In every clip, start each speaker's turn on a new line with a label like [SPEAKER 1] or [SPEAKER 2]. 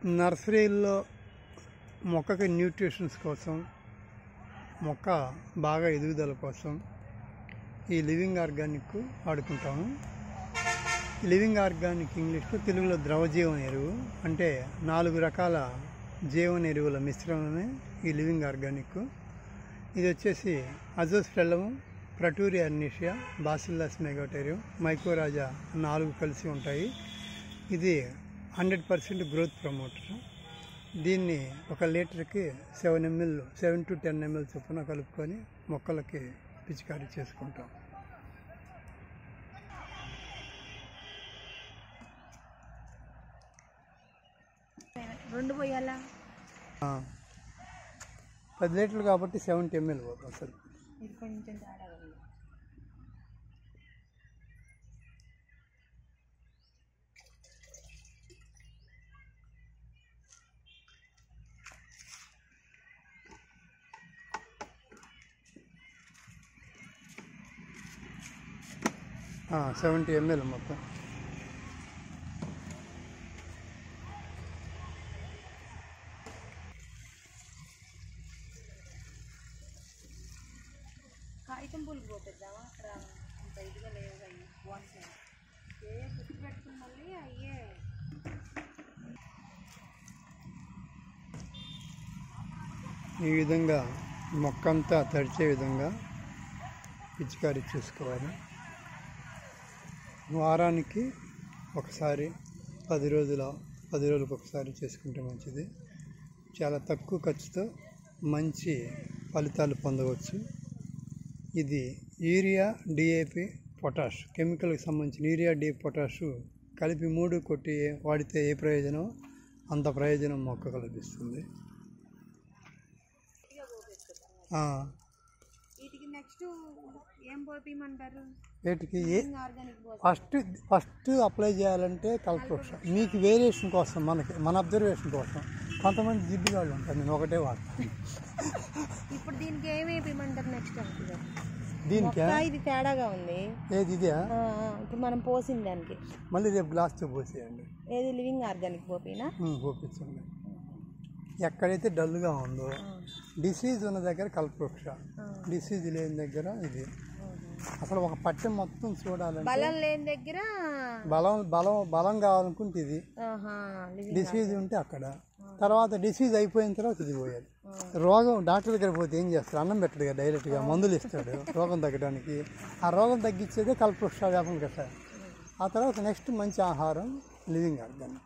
[SPEAKER 1] నర్సరీల్లో మొక్కకి న్యూట్రిషన్స్ కోసం, మొక్క బాగా ఎదుగుదల కోసం ఈ లివింగ్ ఆర్గానిక్ వాడుకుంటాము. లివింగ్ ఆర్గానిక్ ఇంగ్లీష్లో, తెలుగులో ద్రవజీవన ఎరువు. అంటే 4 రకాల జీవన ఎరువుల మిశ్రమమే ఈ లివింగ్ ఆర్గానిక్. ఇది వచ్చేసి అజోస్పెల్లము, ప్రటూరియా అర్నిషియా, బాసిల్లస్ మెగాటేరియం, మైకోరాజా 4 కలిసి ఉంటాయి. ఇది 100% గ్రోత్ ప్రమోటర్. దీన్ని 1 లీటర్కి 7 to 10 ml చొప్పున కలుపుకొని మొక్కలకి పిచికారీ చేసుకుంటాం.
[SPEAKER 2] రెండు పోయాలా?
[SPEAKER 1] 10 లీటర్లు కాబట్టి 70 ml పోతాం. అసలు
[SPEAKER 2] ఇది కొంచెం తేడా ఉంది.
[SPEAKER 1] ఆ, 70 ml మొత్తం.
[SPEAKER 2] కాగితం పూలు పోపిద్దామా? అక్కడ అంత ఇదిగా లేవు అవి బాగుంటాయి. గుర్తు పెట్టుకుని మళ్ళీ అయ్యే
[SPEAKER 1] ఈ విధంగా మొక్కంతా తడిచే విధంగా పిచికారీ చేసుకోవాలి. వారానికి ఒకసారి, 10 రోజులకు ఒకసారి చేసుకుంటే మంచిది. చాలా తక్కువ ఖర్చుతో మంచి ఫలితాలు పొందవచ్చు. ఇది యూరియా, డిఏపి, పొటాష్, కెమికల్కి సంబంధించిన యూరియా, డిఏపి, పొటాష్ కలిపి 3 కొట్టి వాడితే ఏ ప్రయోజనం అంత ప్రయోజనం మొక్కకు లభిస్తుంది.
[SPEAKER 2] వీటికి నెక్స్ట్ ఏం పోపిమంటారు?
[SPEAKER 1] వీటికి
[SPEAKER 2] ఆర్గానిక్
[SPEAKER 1] ఫస్ట్ అప్లై చేయాలంటే కల్పవృక్ష. మీకు వేరియేషన్ కోసం, మన అబ్జర్వేషన్ కోసం కొంతమంది జిడ్డుగాళ్ళు ఉంటారు. నేను ఒకటే వాడతాను.
[SPEAKER 2] ఇప్పుడు దీనికి ఏమి వేపిమంటారు నెక్స్ట్?
[SPEAKER 1] దీనికి
[SPEAKER 2] ఇది తేడాగా ఉంది.
[SPEAKER 1] ఏది ఇదే?
[SPEAKER 2] ఇప్పుడు మనం పోసిన దానికి
[SPEAKER 1] మళ్ళీ రేపు గ్లాస్తో పోసేయండి.
[SPEAKER 2] ఏది లివింగ్ ఆర్గానిక్ పోపినా?
[SPEAKER 1] పోపించండి. ఎక్కడైతే డల్గా ఉందో, డిసీజ్ ఉన్న దగ్గర కల్పవృక్ష, డిసీజ్ లేని దగ్గర ఇది. అసలు ఒక పట్టె మొత్తం చూడాలంటే
[SPEAKER 2] బలం లేని దగ్గర
[SPEAKER 1] బలం కావాలనుకుంటే ఇది, డిసీజ్ ఉంటే అక్కడ, తర్వాత డిసీజ్ అయిపోయిన తర్వాత ఇది పోయాలి. రోగం డాక్టర్ దగ్గర పోతే ఏం చేస్తాడు? అన్నం పెట్టడు కదా, డైరెక్ట్గా మందులు ఇస్తాడు రోగం తగ్గడానికి. ఆ రోగం తగ్గించేదే కల్పవృక్ష వ్యాపం కషాయం. ఆ తర్వాత నెక్స్ట్ మంచి ఆహారం living organic.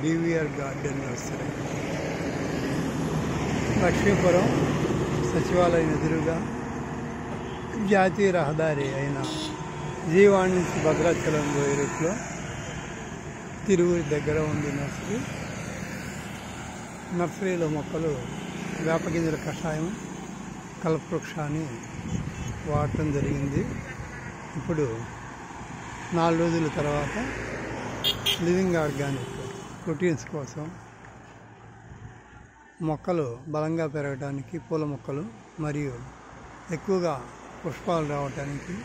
[SPEAKER 1] BVR garden nursery, Lakshmipuram సచివాలయం ఎదురుగా జాతీయ రహదారి అయిన జీవాణి నుంచి భద్రాచలం పోయే రూట్లో తిరువురి దగ్గర ఉంది నర్సరీ. నర్సరీలో మొక్కలు వేపగింజల కషాయం, కల్పవృక్షాన్ని వాడటం జరిగింది. ఇప్పుడు 4 రోజుల తర్వాత లివింగ్ ఆర్గానిక్ ప్రోటీన్స్ కోసం, మొక్కలు బలంగా పెరగడానికి, పూల మొక్కలు మరియు ఎక్కువగా పుష్పాలు రావడానికి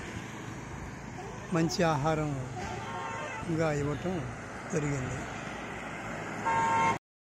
[SPEAKER 1] మంచి ఆహారంగా ఇవ్వటం జరిగింది.